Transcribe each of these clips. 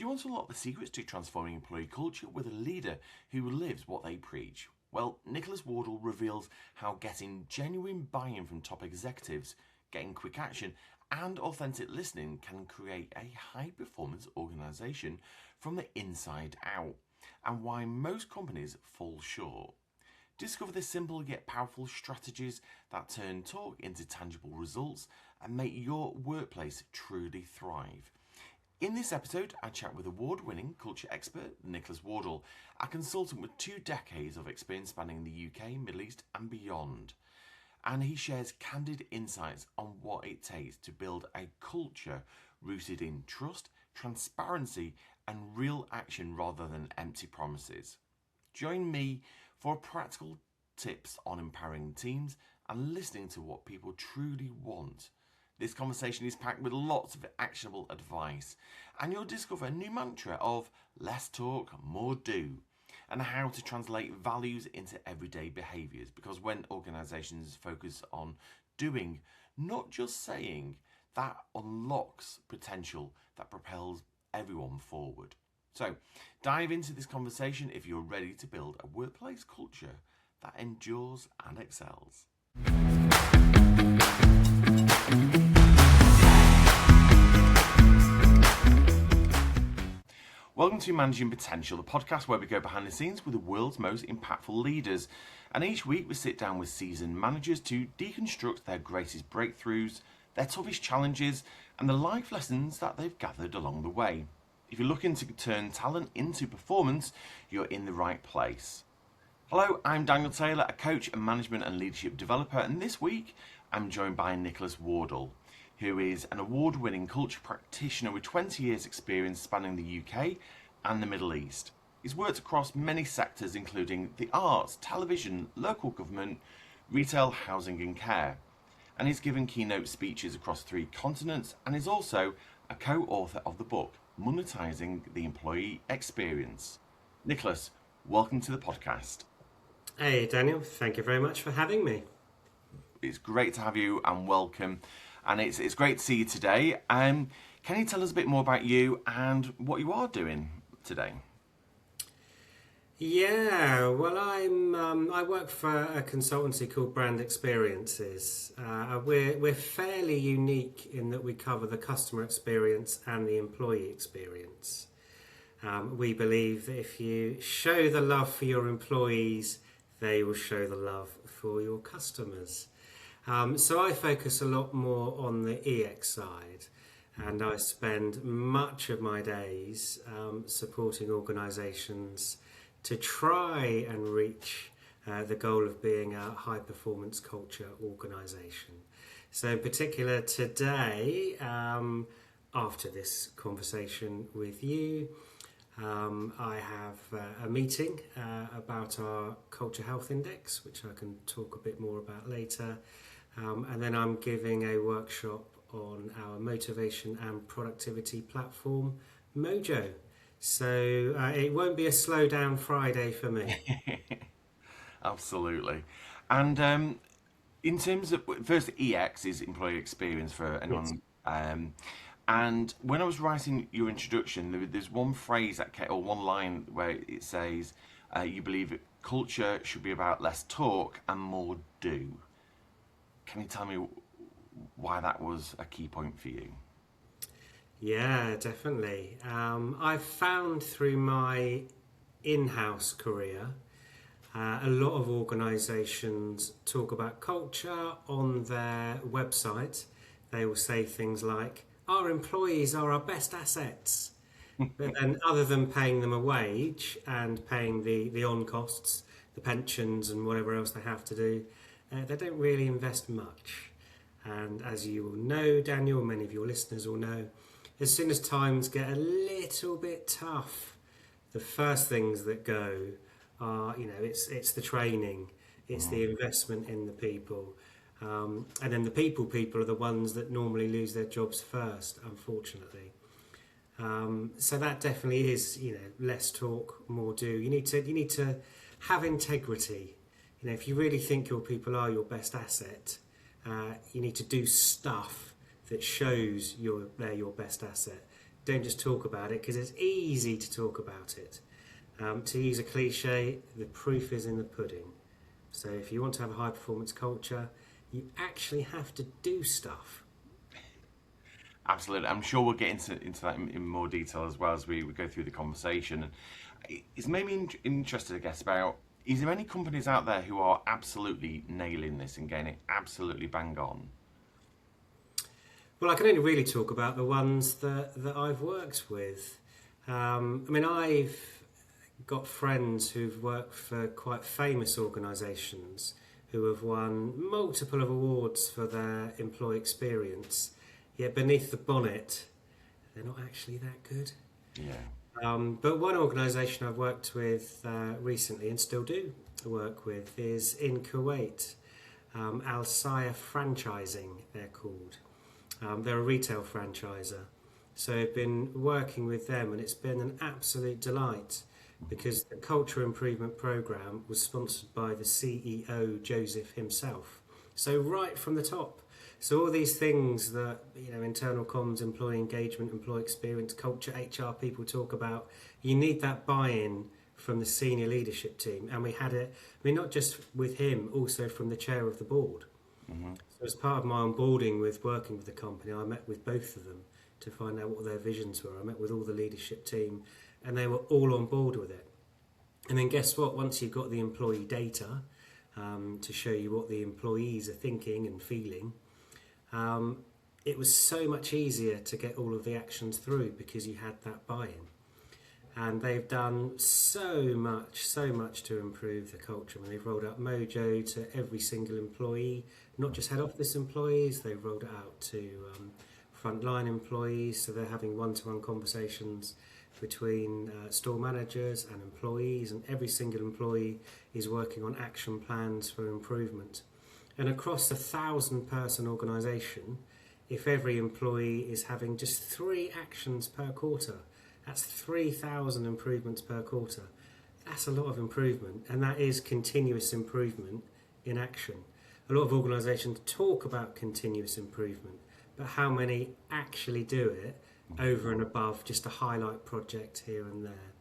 Do you want to unlock the secrets to transforming employee culture with a leader who lives what they preach? Well, Nicholas Wardle reveals how getting genuine buy-in from top executives, getting quick action, and authentic listening can create a high-performance organisation from the inside out, and why most companies fall short. Discover the simple yet powerful strategies that turn talk into tangible results and make your workplace truly thrive. In this episode, I chat with award-winning culture expert Nicholas Wardle, a consultant with 2 decades of experience spanning the UK, Middle East and beyond. And he shares candid insights on what it takes to build a culture rooted in trust, transparency and real action rather than empty promises. Join me for practical tips on empowering teams and listening to what people truly want. This conversation is packed with lots of actionable advice, and you'll discover a new mantra of less talk, more do, and how to translate values into everyday behaviours. Because when organisations focus on doing, not just saying, that unlocks potential that propels everyone forward. So, dive into this conversation if you're ready to build a workplace culture that endures and excels. Welcome to Managing Potential, the podcast where we go behind the scenes with the world's most impactful leaders. And each week we sit down with seasoned managers to deconstruct their greatest breakthroughs, their toughest challenges, and the life lessons that they've gathered along the way. If you're looking to turn talent into performance, you're in the right place. Hello, I'm Daniel Taylor, a coach and management and leadership developer, and this week I'm joined by Nicholas Wardle, who is an award-winning culture practitioner with 20 years experience spanning the UK and the Middle East. He's worked across many sectors including the arts, television, local government, retail, housing and care. And he's given keynote speeches across 3 continents and is also a co-author of the book, Monetizing the Employee Experience. Nicholas, welcome to the podcast. Hey Daniel, thank you very much for having me. It's great to have you and welcome. And it's great to see you today. Can you tell us a bit more about you and what you are doing today? Yeah, well, I work for a consultancy called Brand Experiences. We're fairly unique in that we cover the customer experience and the employee experience. We believe that if you show the love for your employees, they will show the love for your customers. So I focus a lot more on the EX side, and I spend much of my days supporting organisations to try and reach the goal of being a high-performance culture organisation. So in particular today, after this conversation with you, I have a meeting about our Culture Health Index, which I can talk a bit more about later. And then I'm giving a workshop on our motivation and productivity platform, Mojo. So it won't be a slow down Friday for me. Absolutely. And in terms of, first, EX is employee experience for anyone. Yes. And when I was writing your introduction, there's one phrase or one line where it says, you believe culture should be about less talk and more do. Can you tell me why that was a key point for you? Yeah, definitely. I've found through my in-house career, a lot of organisations talk about culture on their website. They will say things like, our employees are our best assets. But then other than paying them a wage and paying the on costs, the pensions and whatever else they have to do, they don't really invest much. And as you will know, Daniel, many of your listeners will know, as soon as times get a little bit tough, the first things that go are, it's the training, it's the investment in the people. And then the people are the ones that normally lose their jobs first, unfortunately. So that definitely is, less talk, more do. You need to have integrity. If you really think your people are your best asset, you need to do stuff that shows they're your best asset. don't just talk about it, because it's easy to talk about it. To use a cliche, the proof is in the pudding. So if you want to have a high performance culture, you actually have to do stuff. Absolutely. I'm sure we'll get into that in more detail as well as we go through the conversation. It's made me interested, I guess, about, is there any companies out there who are absolutely nailing this and getting it absolutely bang on? Well, I can only really talk about the ones that I've worked with. I've got friends who've worked for quite famous organisations who have won multiple of awards for their employee experience, yet beneath the bonnet, they're not actually that good. Yeah. But one organisation I've worked with recently and still do work with is in Kuwait. Al Saya Franchising, they're called. They're a retail franchiser. So I've been working with them, and it's been an absolute delight because the Culture Improvement Programme was sponsored by the CEO, Joseph himself. So right from the top. So all these things that, internal comms, employee engagement, employee experience, culture, HR people talk about, you need that buy-in from the senior leadership team. And we had it, not just with him, also from the chair of the board. Mm-hmm. So as part of my onboarding with working with the company, I met with both of them to find out what their visions were. I met with all the leadership team, and they were all on board with it. And then guess what? Once you've got the employee data to show you what the employees are thinking and feeling, it was so much easier to get all of the actions through because you had that buy-in. And they've done so much to improve the culture. I mean, they've rolled out Mojo to every single employee, not just head office employees. They've rolled it out to frontline employees, so they're having one-to-one conversations between store managers and employees, and every single employee is working on action plans for improvement. And across a 1,000-person organisation, if every employee is having just 3 actions per quarter, that's 3,000 improvements per quarter. That's a lot of improvement, and that is continuous improvement in action. A lot of organisations talk about continuous improvement, but how many actually do it over and above just a highlight project here and there?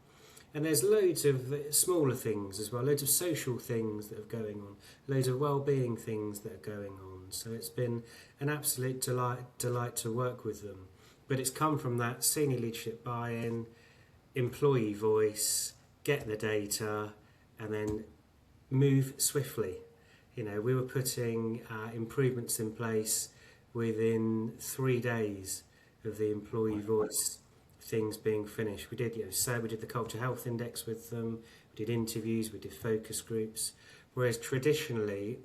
And there's loads of smaller things as well, loads of social things that are going on, loads of well-being things that are going on. So it's been an absolute delight to work with them. But it's come from that senior leadership buy-in, employee voice, get the data, and then move swiftly. We were putting improvements in place within 3 days of the employee voice things being finished. We did, we did the Culture Health Index with them, we did interviews, we did focus groups, whereas traditionally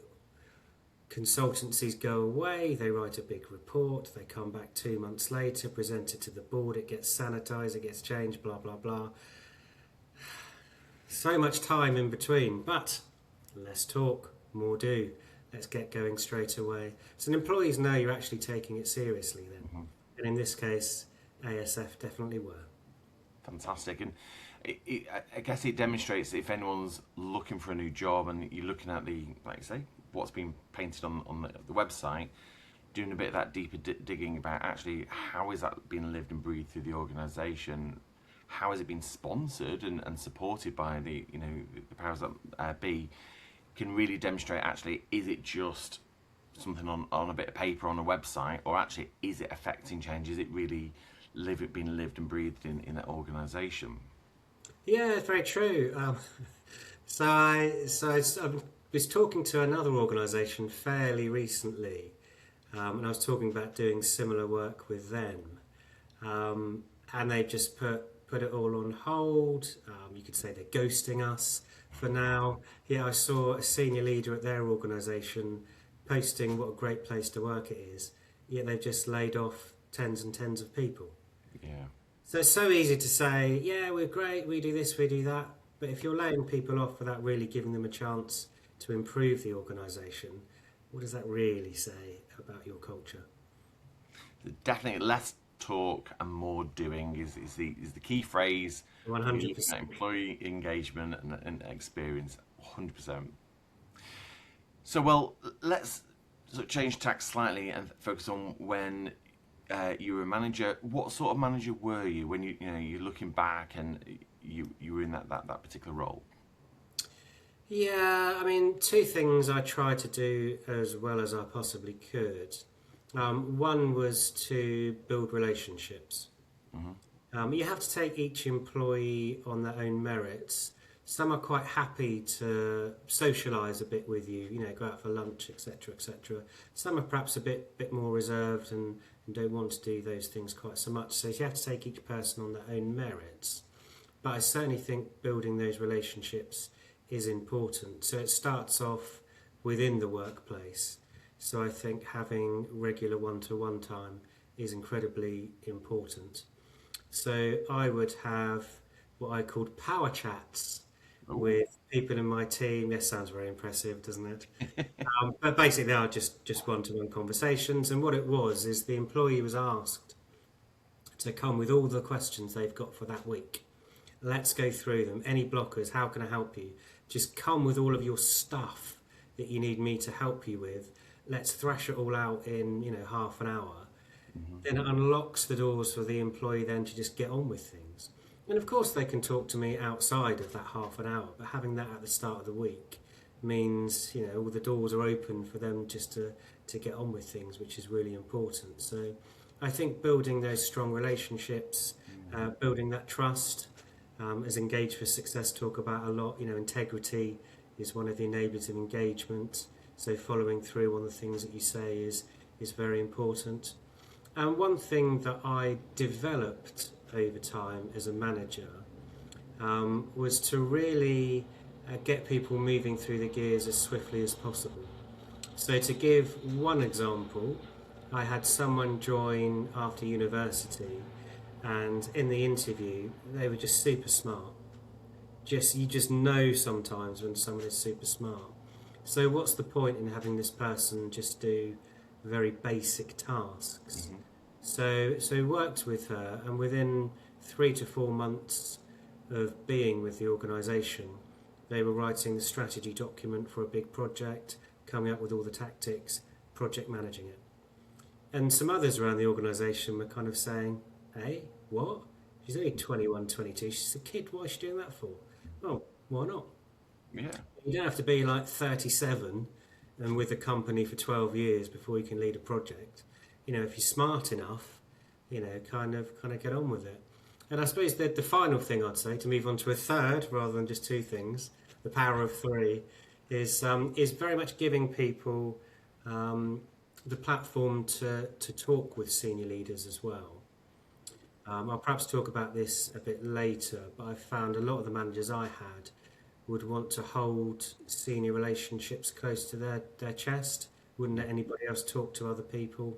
consultancies go away, they write a big report, they come back 2 months later, present it to the board, it gets sanitised, it gets changed, blah, blah, blah. So much time in between, but less talk, more do. Let's get going straight away. So employees know you're actually taking it seriously then. Mm-hmm. And in this case, ASF definitely were. Fantastic. And I guess it demonstrates that if anyone's looking for a new job and you're looking at what's been painted on the website, doing a bit of that deeper digging about actually how is that being lived and breathed through the organisation, how has it been sponsored and supported by the powers that be, can really demonstrate actually, is it just something on a bit of paper on a website, or actually is it affecting change? Is it really being lived and breathed in that organisation? Yeah, very true. So I was talking to another organisation fairly recently, and I was talking about doing similar work with them, and they just put it all on hold. You could say they're ghosting us for now. Yeah, I saw a senior leader at their organisation posting what a great place to work it is, yet they've just laid off tens and tens of people. Yeah. So it's so easy to say, yeah, we're great, we do this, we do that, but if you're laying people off without really giving them a chance to improve the organisation, what does that really say about your culture? Definitely less talk and more doing is the key phrase. 100%. Employee engagement and experience, 100%. So, well, let's sort of change tack slightly and focus on when you were a manager. What sort of manager were you when you're looking back and you were in that particular role? Yeah, I mean, two things I tried to do as well as I possibly could. One was to build relationships. You have to take each employee on their own merits. Some are quite happy to socialise a bit with you, go out for lunch, etc., etc. Some are perhaps a bit more reserved and don't want to do those things quite so much. So you have to take each person on their own merits. But I certainly think building those relationships is important. So it starts off within the workplace. So I think having regular one-to-one time is incredibly important. So I would have what I called power chats with people in my team. Yes, sounds very impressive, doesn't it? But basically, they are just one-to-one conversations. And what it was is the employee was asked to come with all the questions they've got for that week. Let's go through them. Any blockers? How can I help you? Just come with all of your stuff that you need me to help you with. Let's thrash it all out in half an hour. Then it unlocks the doors for the employee then to just get on with things. And of course they can talk to me outside of that half an hour, but having that at the start of the week means all the doors are open for them just to get on with things, which is really important. So I think building those strong relationships, building that trust, as Engage for Success talk about a lot, integrity is one of the enablers of engagement. So following through on the things that you say is very important. And one thing that I developed over time as a manager was to really get people moving through the gears as swiftly as possible. So to give one example, I had someone join after university, and in the interview they were just super smart. You just know sometimes when someone is super smart. So what's the point in having this person just do very basic tasks? So worked with her, and within 3 to 4 months of being with the organisation, they were writing the strategy document for a big project, coming up with all the tactics, project managing it. And some others around the organisation were kind of saying, hey, what? She's only 21, 22, she's a kid, what is she doing that for? Oh, why not? Yeah. You don't have to be like 37 and with the company for 12 years before you can lead a project. If you're smart enough, kind of get on with it. And I suppose the final thing I'd say, to move on to a third rather than just two things, the power of three, is very much giving people the platform to talk with senior leaders as well. I'll perhaps talk about this a bit later, but I found a lot of the managers I had would want to hold senior relationships close to their chest, wouldn't let anybody else talk to other people.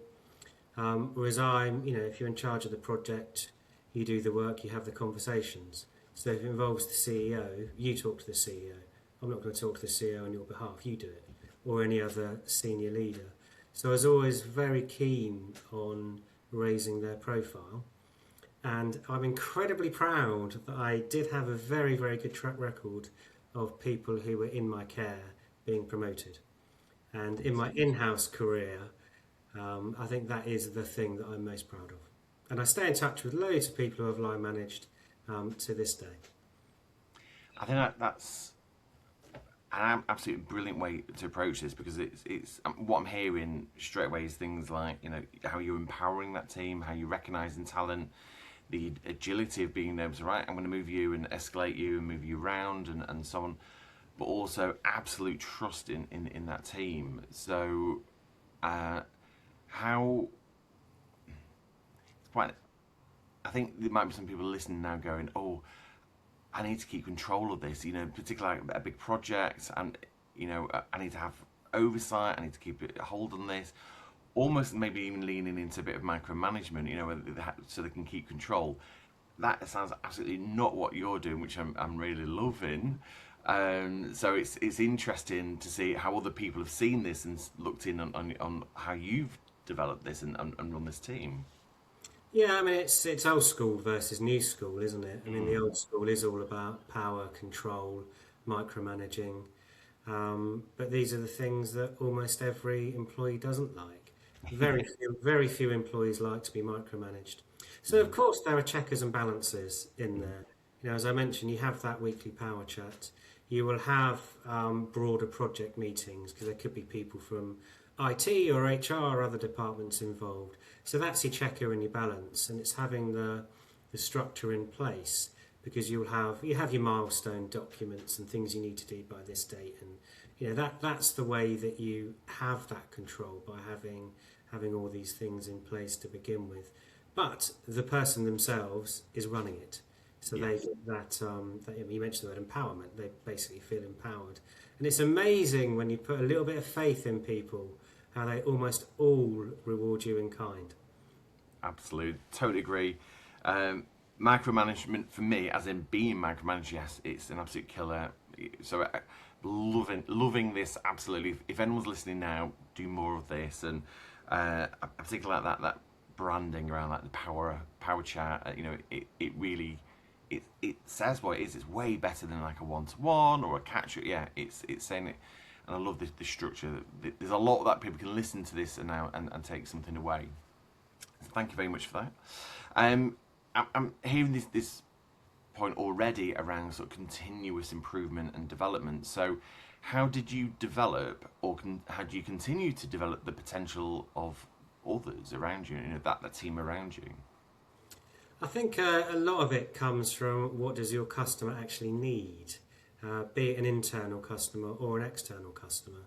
Whereas if you're in charge of the project, you do the work, you have the conversations. So if it involves the CEO, you talk to the CEO. I'm not going to talk to the CEO on your behalf, you do it. Or any other senior leader. So I was always very keen on raising their profile. And I'm incredibly proud that I did have a very, very good track record of people who were in my care being promoted. And in my in-house career, I think that is the thing that I'm most proud of. And I stay in touch with loads of people who have line managed to this day. I think that's an absolutely brilliant way to approach this, because it's what I'm hearing straight away is things like how you're empowering that team, how you're recognising talent, the agility of being able to, right, I'm going to move you and escalate you and move you around and so on, but also absolute trust in that team. So how it's quite, I think there might be some people listening now going, oh, I need to keep control of this, particularly a big project, and I need to have oversight, I need to keep a hold on this, almost maybe even leaning into a bit of micromanagement, so they can keep control. That sounds absolutely not what you're doing, which I'm really loving. So it's interesting to see how other people have seen this and looked in on how you've developed this and run this team. Yeah, I mean, it's old school versus new school, isn't it? I mean, the old school is all about power, control, micromanaging. But these are the things that almost every employee doesn't like. Very few employees like to be micromanaged. So of course there are checkers and balances in there. You know, as I mentioned, you have that weekly power chat. You will have broader project meetings because there could be people from IT or HR or other departments involved. So that's your checker and your balance, and it's having the structure in place because you have your milestone documents and things you need to do by this date, and you know that's the way that you have that control by having all these things in place to begin with. But the person themselves is running it. So they get that, you mentioned the word empowerment, they basically feel empowered. And it's amazing when you put a little bit of faith in people, how they almost all reward you in kind. Absolutely, totally agree. Micromanagement for me, as in being micromanaged, yes, it's an absolute killer. So loving this, absolutely. If anyone's listening now, do more of this. And I particularly like that branding around like the power chat. You know, it really it says what it is. It's way better than like a one-to-one or a catch-up. Yeah, it's saying it, and I love this structure. There's a lot that people can listen to this and now and take something away. So thank you very much for that. I'm hearing this point already around sort of continuous improvement and development. So, how did you develop, or how do you continue to develop the potential of others around you? You know, that team around you. I think a lot of it comes from what does your customer actually need, be it an internal customer or an external customer.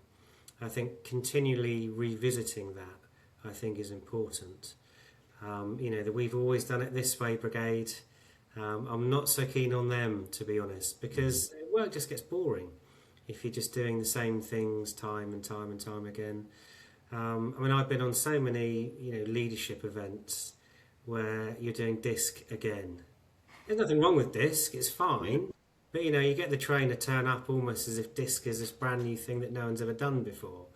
I think continually revisiting that, I think, is important. You know, that we've always done it this way, brigade. I'm not so keen on them, to be honest, because work just gets boring if you're just doing the same things time and time and time again. I mean, I've been on so many, you know, leadership events where you're doing disc again. There's nothing wrong with disc, it's fine. But, you know, you get the trainer turn up almost as if disc is this brand new thing that no one's ever done before.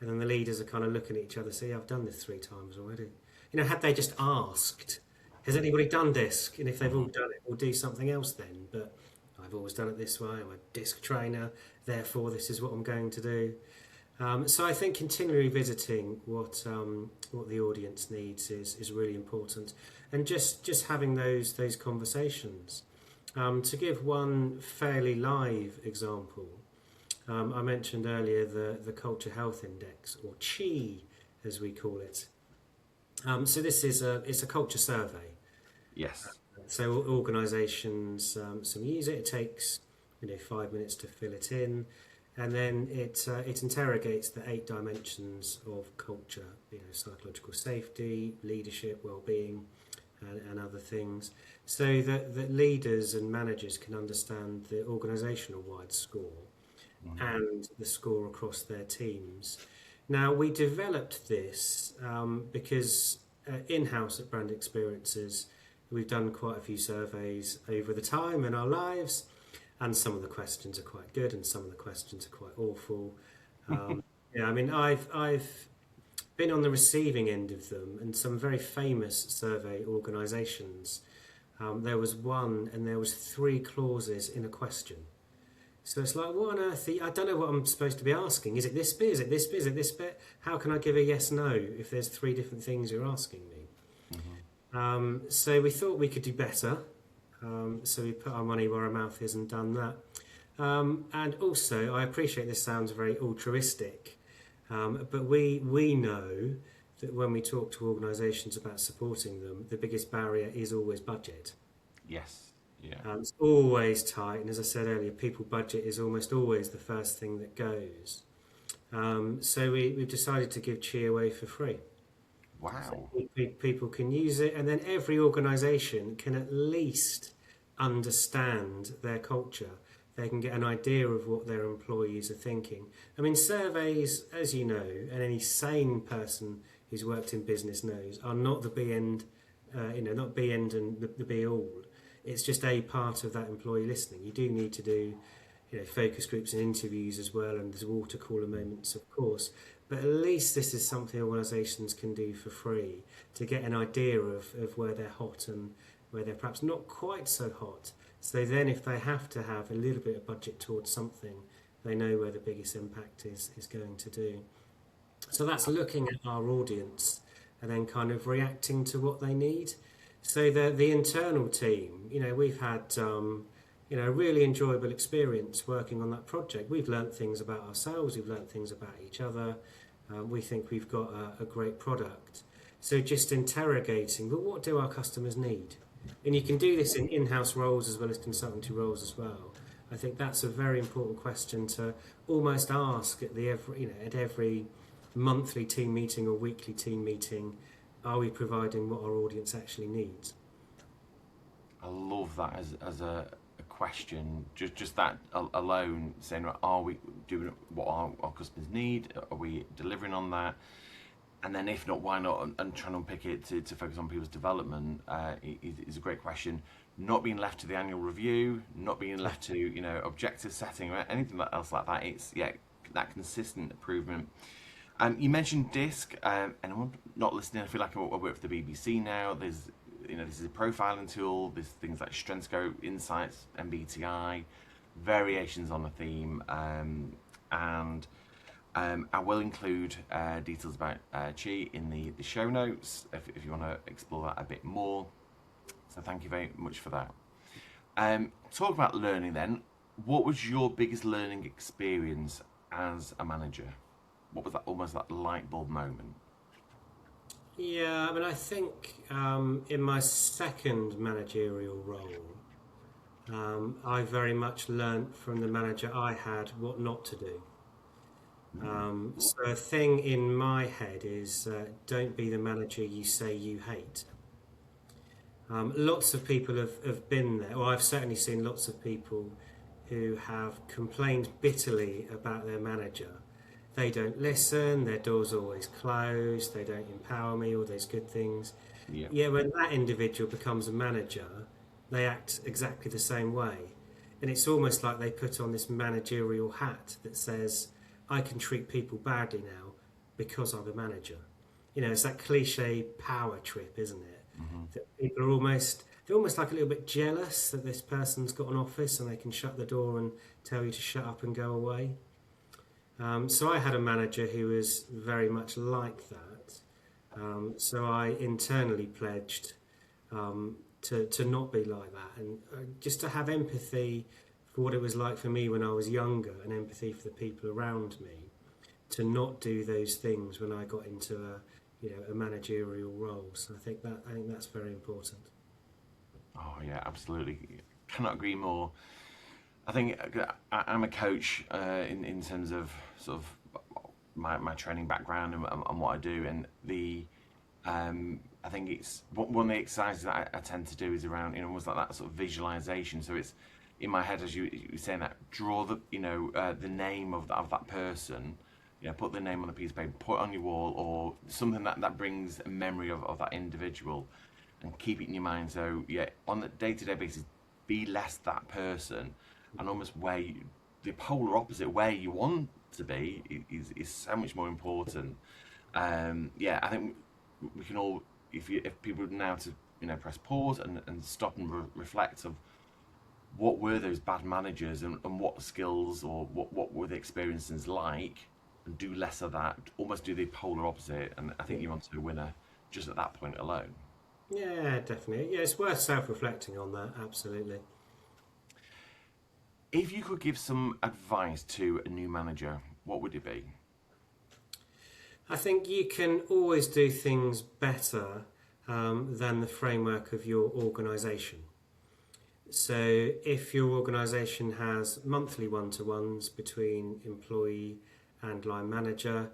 And then the leaders are kind of looking at each other, say, I've done this 3 times already. You know, had they just asked, has anybody done disc? And if they've all done it, we'll do something else then. But I've always done it this way. I'm a disc trainer, therefore this is what I'm going to do. So I think continually visiting what the audience needs is really important, and just having those conversations. To give one fairly live example, I mentioned earlier the Culture Health Index, or CHI as we call it. So this is it's a culture survey. Yes. So organisations some use it. It takes 5 minutes to fill it in, and then it interrogates the 8 dimensions of culture. Psychological safety, leadership, well-being, and other things, so that leaders and managers can understand the organisational wide score and the score across their teams. Now, we developed this because in-house at Brand Experiences, we've done quite a few surveys over the time in our lives, and some of the questions are quite good and some of the questions are quite awful. I mean, I've been on the receiving end of them, and some very famous survey organisations. There was one, and there was 3 clauses in a question. So it's like, what on earth? I don't know what I'm supposed to be asking. Is it this bit? Is it this bit? Is it this bit? How can I give a yes, no if there's 3 different things you're asking me? Mm-hmm. So we thought we could do better. So we put our money where our mouth is and done that. And also, I appreciate this sounds very altruistic, but we know that when we talk to organisations about supporting them, the biggest barrier is always budget. Yes. Yeah. It's always tight, and as I said earlier, people budget is almost always the first thing that goes. So we've decided to give Chi away for free. Wow. So people can use it, and then every organisation can at least understand their culture. They can get an idea of what their employees are thinking. I mean, surveys, as you know, and any sane person who's worked in business knows, are not the be end, not be end and the be all. It's just a part of that employee listening. You do need to do, focus groups and interviews as well, and there's water cooler moments, of course. But at least this is something organisations can do for free to get an idea of where they're hot and where they're perhaps not quite so hot. So then if they have to have a little bit of budget towards something, they know where the biggest impact is going to do. So that's looking at our audience and then kind of reacting to what they need. So the internal team, we've had a really enjoyable experience working on that project. We've learnt things about ourselves, we've learnt things about each other. We think we've got a great product. So just interrogating, but what do our customers need? And you can do this in in-house roles as well as consultancy roles as well. I think that's a very important question to almost ask at every monthly team meeting or weekly team meeting. Are we providing what our audience actually needs? I love that as a question. Just that alone, saying, are we doing what our customers need? Are we delivering on that? And then if not, why not? And trying to unpick it to focus on people's development is a great question. Not being left to the annual review, not being left to objective setting or anything else like that. It's that consistent improvement. You mentioned DISC. Anyone not listening, I feel like I work for the BBC now. There's this is a profiling tool. There's things like StrengthsScope, Insights, MBTI, variations on a theme, and I will include details about Chi in the show notes if you want to explore that a bit more. So thank you very much for that. Talk about learning then. What was your biggest learning experience as a manager? What was that almost that light bulb moment? Yeah, I think in my second managerial role, I very much learnt from the manager I had what not to do. So a thing in my head is don't be the manager you say you hate. Lots of people have been there, or I've certainly seen lots of people who have complained bitterly about their manager. They don't listen, their door's always closed, they don't empower me, all those good things. Yeah. Yeah, when that individual becomes a manager, they act exactly the same way. And it's almost like they put on this managerial hat that says, I can treat people badly now because I'm a manager. It's that cliche power trip, isn't it? Mm-hmm. That people are they're almost like a little bit jealous that this person's got an office and they can shut the door and tell you to shut up and go away. So I had a manager who was very much like that. So I internally pledged to not be like that, and just to have empathy for what it was like for me when I was younger, and empathy for the people around me, to not do those things when I got into a managerial role. So I think that's very important. Oh yeah, absolutely. Cannot agree more. I think I'm a coach in terms of sort of my training background and what I do, and I think it's one of the exercises that I tend to do is around almost like that sort of visualization. So it's in my head as you were saying that, draw the the name of that person, put the name on a piece of paper, put it on your wall, or something that brings a memory of that individual, and keep it in your mind. So on a day-to-day basis, be less that person. And almost the polar opposite, where you want to be, is so much more important. I think we can all, if people now to press pause and stop and reflect of what were those bad managers and what skills or what were the experiences like, and do less of that. Almost do the polar opposite, and I think you're onto a winner just at that point alone. Yeah, definitely. Yeah, it's worth self-reflecting on that. Absolutely. If you could give some advice to a new manager, what would it be? I think you can always do things better than the framework of your organisation. So if your organisation has monthly one-to-ones between employee and line manager,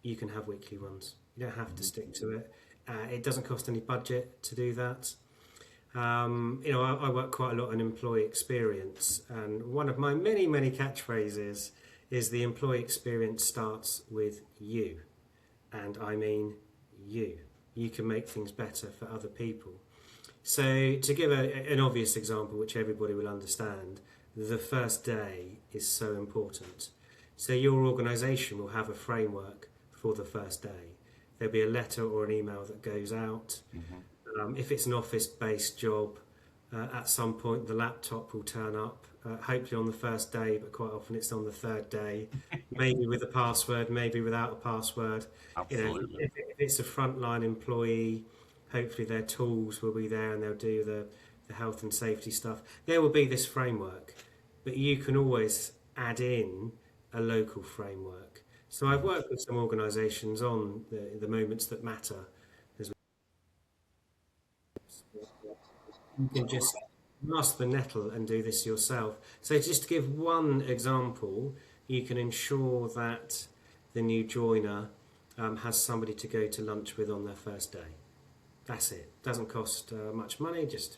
you can have weekly ones. You don't have to stick to it. It doesn't cost any budget to do that. I work quite a lot on employee experience, and one of my many catchphrases is the employee experience starts with you, and I mean you. You can make things better for other people. So to give an obvious example which everybody will understand, the first day is so important. So your organisation will have a framework for the first day. There'll be a letter or an email that goes out. If it's an office-based job, at some point the laptop will turn up hopefully on the first day, but quite often it's on the third day, maybe with a password, maybe without a password. Absolutely. If it's a frontline employee, hopefully their tools will be there and they'll do the health and safety stuff. There will be this framework, but you can always add in a local framework. So I've worked with some organisations on the moments that matter. You can just mask the nettle and do this yourself. So just to give one example, you can ensure that the new joiner has somebody to go to lunch with on their first day. That's it. Doesn't cost much money, just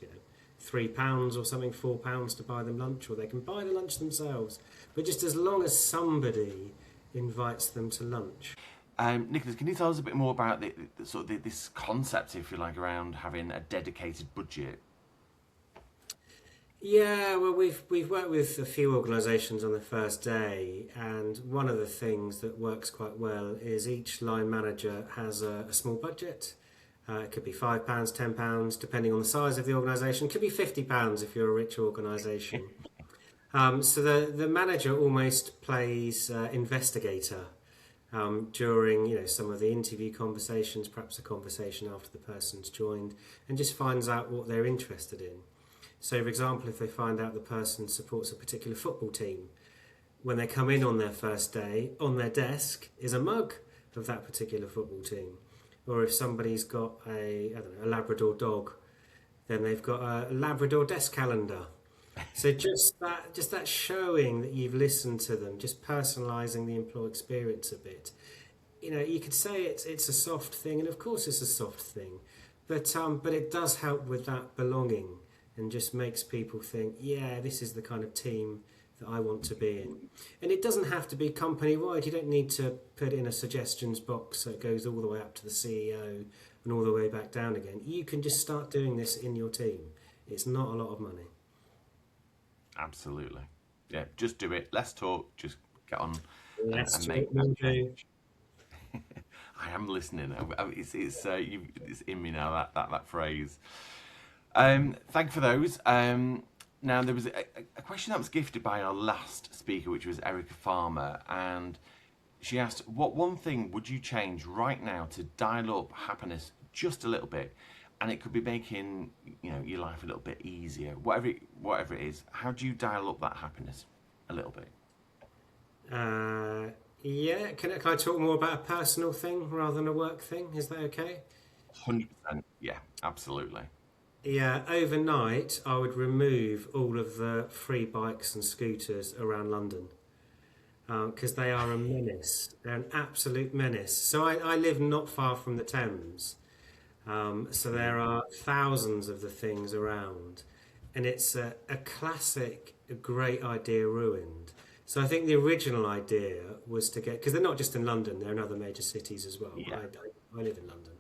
£3 or something, £4 to buy them lunch, or they can buy the lunch themselves. But just as long as somebody invites them to lunch. Nicholas, can you tell us a bit more about this concept, if you like, around having a dedicated budget? Yeah, well, we've worked with a few organisations on the first day, and one of the things that works quite well is each line manager has a small budget. It could be £5, £10, depending on the size of the organisation. It could be £50 if you're a rich organisation. So the manager almost plays investigator during some of the interview conversations, perhaps a conversation after the person's joined, and just finds out what they're interested in. So, for example, if they find out the person supports a particular football team, when they come in on their first day, on their desk is a mug of that particular football team. Or if somebody's got a Labrador dog, then they've got a Labrador desk calendar. So just that showing that you've listened to them, just personalising the employee experience a bit. You could say it's a soft thing, and of course it's a soft thing, but it does help with that belonging. And just makes people think, yeah, this is the kind of team that I want to be in. And it doesn't have to be company-wide. You don't need to put in a suggestions box that goes all the way up to the CEO and all the way back down again. You can just start doing this in your team. It's not a lot of money. Absolutely. Yeah, just do it. Less talk, just get on and make that change. I am listening. It's in me now, that phrase. Thank you for those. Now, there was a question that was gifted by our last speaker, which was Erica Farmer, and she asked, what one thing would you change right now to dial up happiness just a little bit? And it could be making your life a little bit easier. Whatever it is, how do you dial up that happiness a little bit? Yeah, can I talk more about a personal thing rather than a work thing? Is that okay? 100%. Yeah, absolutely. Yeah, overnight I would remove all of the free bikes and scooters around London because they are a menace. They're an absolute menace. So I live not far from the Thames, so there are thousands of the things around, and it's a classic, a great idea ruined. So I think the original idea was to get, because they're not just in London, they're in other major cities as well. Yeah. I live in London.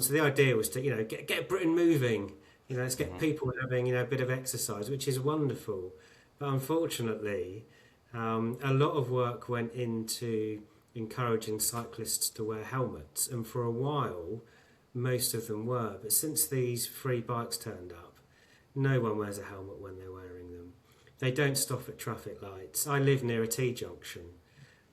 So the idea was to, get Britain moving. Let's get people having, a bit of exercise, which is wonderful. But unfortunately, a lot of work went into encouraging cyclists to wear helmets. And for a while, most of them were. But since these free bikes turned up, no one wears a helmet when they're wearing them. They don't stop at traffic lights. I live near a T-junction.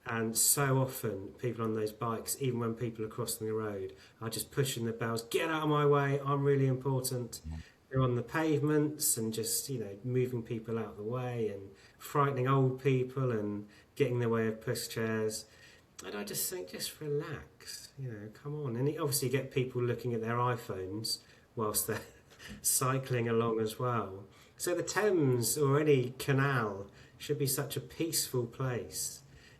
And so often, people on those bikes, even when people are crossing the road, are just pushing the bells, get out of my way, I'm really important. They're on the pavements and just, moving people out of the way and frightening old people and getting in the way of pushchairs. And I just think, just relax, come on. And obviously you get people looking at their iPhones whilst they're cycling along as well. So the Thames or any canal should be such a peaceful place.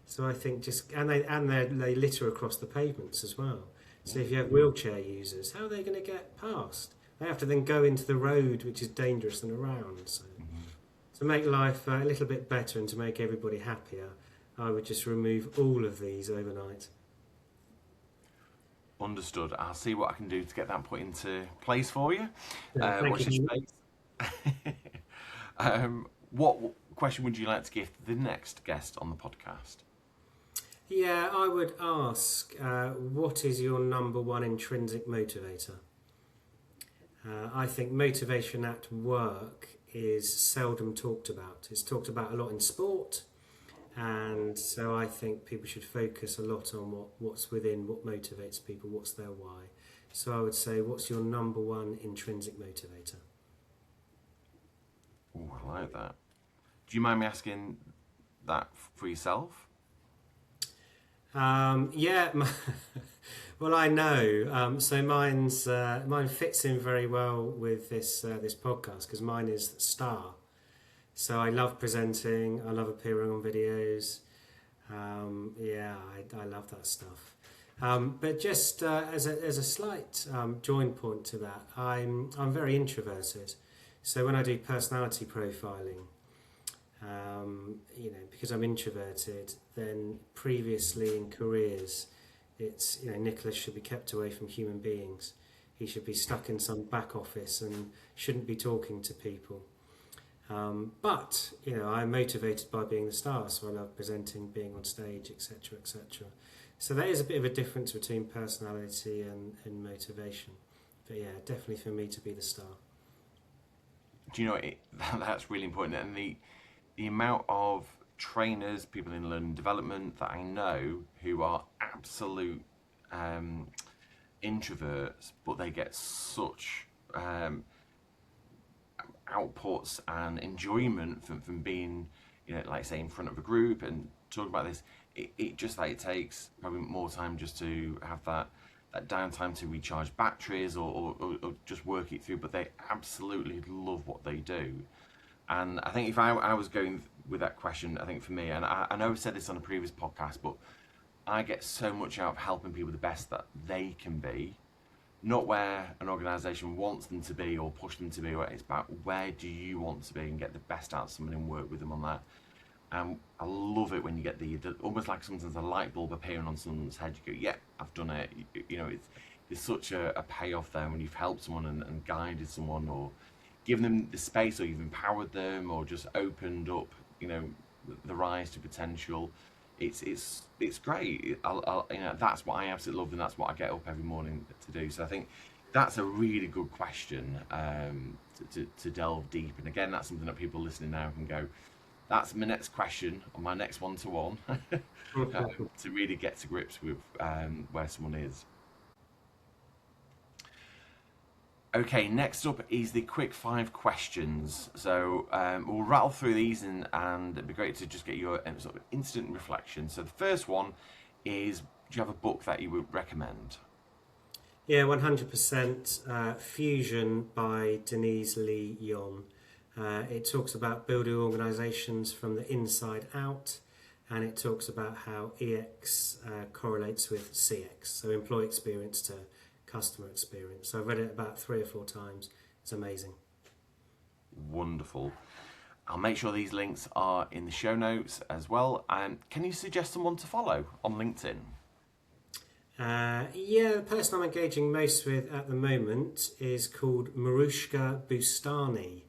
So I think they litter across the pavements as well. So if you have wheelchair users, how are they going to get past? They have to then go into the road, which is dangerous and around. So to make life a little bit better and to make everybody happier, I would just remove all of these overnight. Understood. I'll see what I can do to get that put into place for you. Thank Watch you. your space. What question would you like to give the next guest on the podcast? Yeah, I would ask, what is your number one intrinsic motivator? I think motivation at work is seldom talked about. It's talked about a lot in sport, and so I think people should focus a lot on what's within, what motivates people, what's their why. So I would say, what's your number one intrinsic motivator? Oh, I like that. Do you mind me asking that for yourself? Yeah, well, I know. So mine fits in very well with this podcast, because mine is star. So I love presenting. I love appearing on videos. I love that stuff. But just as a slight join point to that, I'm very introverted. So when I do personality profiling, because I'm introverted, then previously in careers, it's, Nicholas should be kept away from human beings. He should be stuck in some back office and shouldn't be talking to people. But I'm motivated by being the star, so I love presenting, being on stage, etc., etc. So that is a bit of a difference between personality and motivation. But yeah, definitely for me to be the star. Do you know that's really important, and the amount of trainers, people in learning development that I know who are absolute introverts, but they get such outputs and enjoyment from being, like say in front of a group and talking about this. It just like it takes probably more time just to have that downtime to recharge batteries or just work it through, but they absolutely love what they do. And I think if I was going with that question, I think for me, and I know I've said this on a previous podcast, but I get so much out of helping people the best that they can be, not where an organisation wants them to be or push them to be. It's about where do you want to be and get the best out of someone and work with them on that. And I love it when you get the almost like sometimes a light bulb appearing on someone's head. You go, yeah, I've done it. There's such a payoff there when you've helped someone and guided someone, or given them the space, or you've empowered them, or just opened up, the rise to potential. It's great. That's what I absolutely love, and that's what I get up every morning to do. So I think that's a really good question to delve deep. And again, that's something that people listening now can go, that's my next question on my next one-to-one to really get to grips with where someone is. Okay, next up is the quick 5 questions. So we'll rattle through these and it'd be great to just get your sort of instant reflection. So the first one is, do you have a book that you would recommend? Yeah, 100%. Fusion by Denise Lee Yon. It talks about building organisations from the inside out, and it talks about how EX correlates with CX, so employee experience to customer experience. So I've read it about 3 or 4 times. It's amazing. Wonderful. I'll make sure these links are in the show notes as well. Can you suggest someone to follow on LinkedIn? The person I'm engaging most with at the moment is called Marushka Bustani,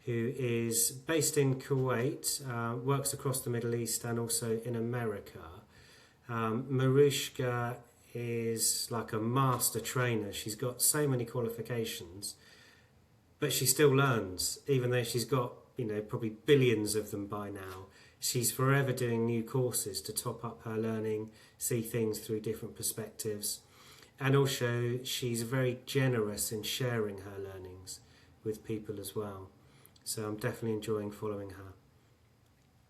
who is based in Kuwait, works across the Middle East and also in America. Marushka is like a master trainer. She's got so many qualifications, but she still learns, even though she's got, probably billions of them by now. She's forever doing new courses to top up her learning, see things through different perspectives. And also, she's very generous in sharing her learnings with people as well. So I'm definitely enjoying following her.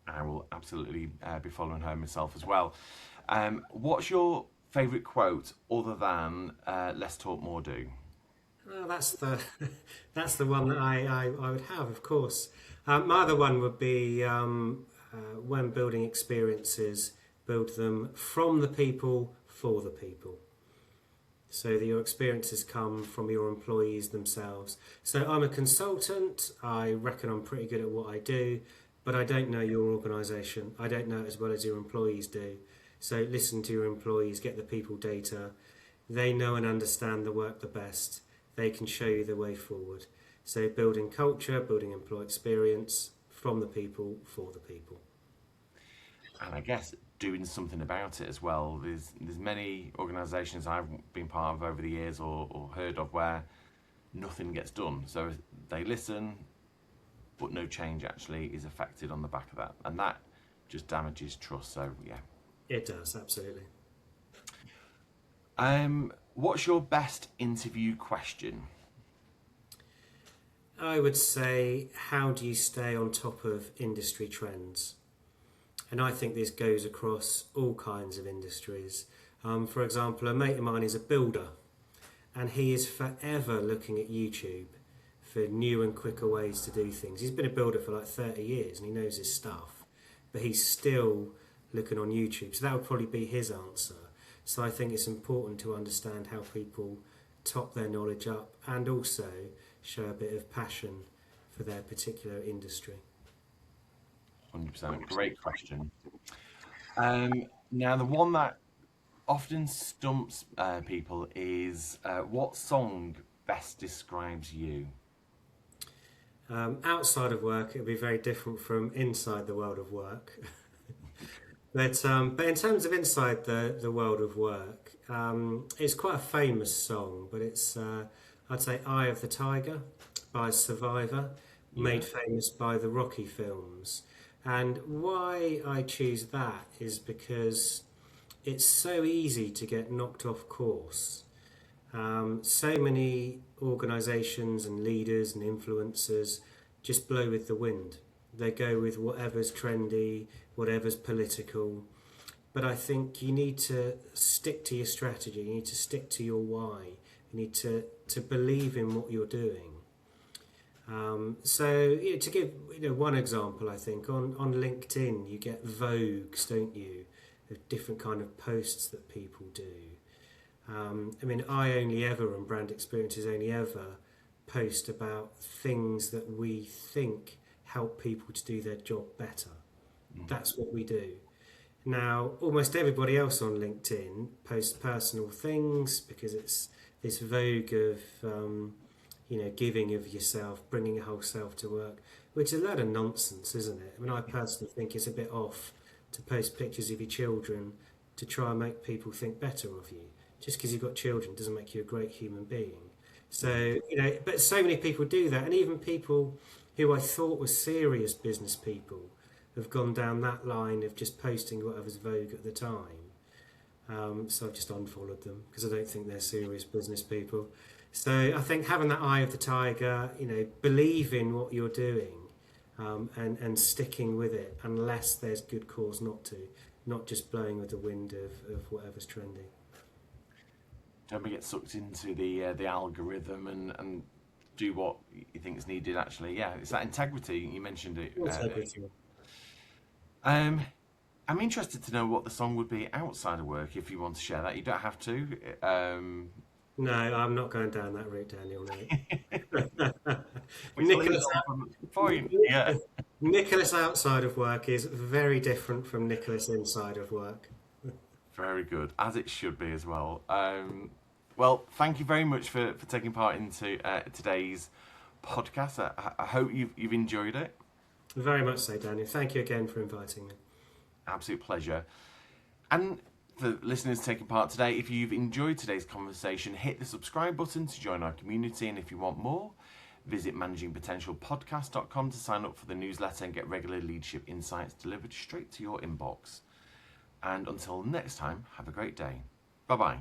I will absolutely be following her myself as well. What's your favourite quote other than "Less talk, more do"? Oh, that's the one that I would have, of course. My other one would be when building experiences, build them from the people for the people. So that your experiences come from your employees themselves. So I'm a consultant. I reckon I'm pretty good at what I do, but I don't know your organisation. I don't know it as well as your employees do. So listen to your employees, get the people data. They know and understand the work the best. They can show you the way forward. So building culture, building employee experience from the people for the people. And I guess doing something about it as well. There's many organisations I've been part of over the years or heard of where nothing gets done. So they listen, but no change actually is affected on the back of that, and that just damages trust. So yeah, It does, absolutely. What's your best interview question? I would say, how do you stay on top of industry trends? And I think this goes across all kinds of industries. For example, a mate of mine is a builder, and he is forever looking at YouTube for new and quicker ways to do things. He's been a builder for like 30 years and he knows his stuff, but he's still looking on YouTube. So that would probably be his answer. So I think it's important to understand how people top their knowledge up and also show a bit of passion for their particular industry. 100%. Great question. Now, the one that often stumps people is what song best describes you? Outside of work, it would be very different from inside the world of work. But in terms of inside the world of work, it's quite a famous song, but it's, I'd say, Eye of the Tiger by Survivor, made famous by the Rocky films. And why I choose that is because it's so easy to get knocked off course. So many organisations and leaders and influencers just blow with the wind. They go with whatever's trendy, whatever's political. But I think you need to stick to your strategy. You need to stick to your why. You need to believe in what you're doing. To give one example, I think on LinkedIn you get vogues, don't you, of different kind of posts that people do. I only ever, and Brand Experiences only ever, post about things that we think help people to do their job better. That's what we do. Now, almost everybody else on LinkedIn posts personal things because it's this vogue of giving of yourself, bringing your whole self to work, which is a lot of nonsense, isn't it? I personally think it's a bit off to post pictures of your children to try and make people think better of you. Just because you've got children doesn't make you a great human being. So, but so many people do that, and even people who I thought were serious business people have gone down that line of just posting whatever's vogue at the time. So I've just unfollowed them because I don't think they're serious business people. So I think having that eye of the tiger, believe in what you're doing, and sticking with it unless there's good cause not to, not just blowing with the wind of whatever's trendy. Don't get sucked into the algorithm and do what you think is needed. Actually, yeah, it's that integrity. You mentioned it. Integrity. I'm interested to know what the song would be outside of work. If you want to share that, you don't have to. No, I'm not going down that route, Daniel. Yeah. Nicholas outside of work is very different from Nicholas inside of work. Very good, as it should be as well. Well, thank you very much for taking part into today's podcast. I hope you've enjoyed it. Very much so, Daniel. Thank you again for inviting me. Absolute pleasure. And for listeners taking part today, if you've enjoyed today's conversation, hit the subscribe button to join our community. And if you want more, visit managingpotentialpodcast.com to sign up for the newsletter and get regular leadership insights delivered straight to your inbox. And until next time, have a great day. Bye-bye.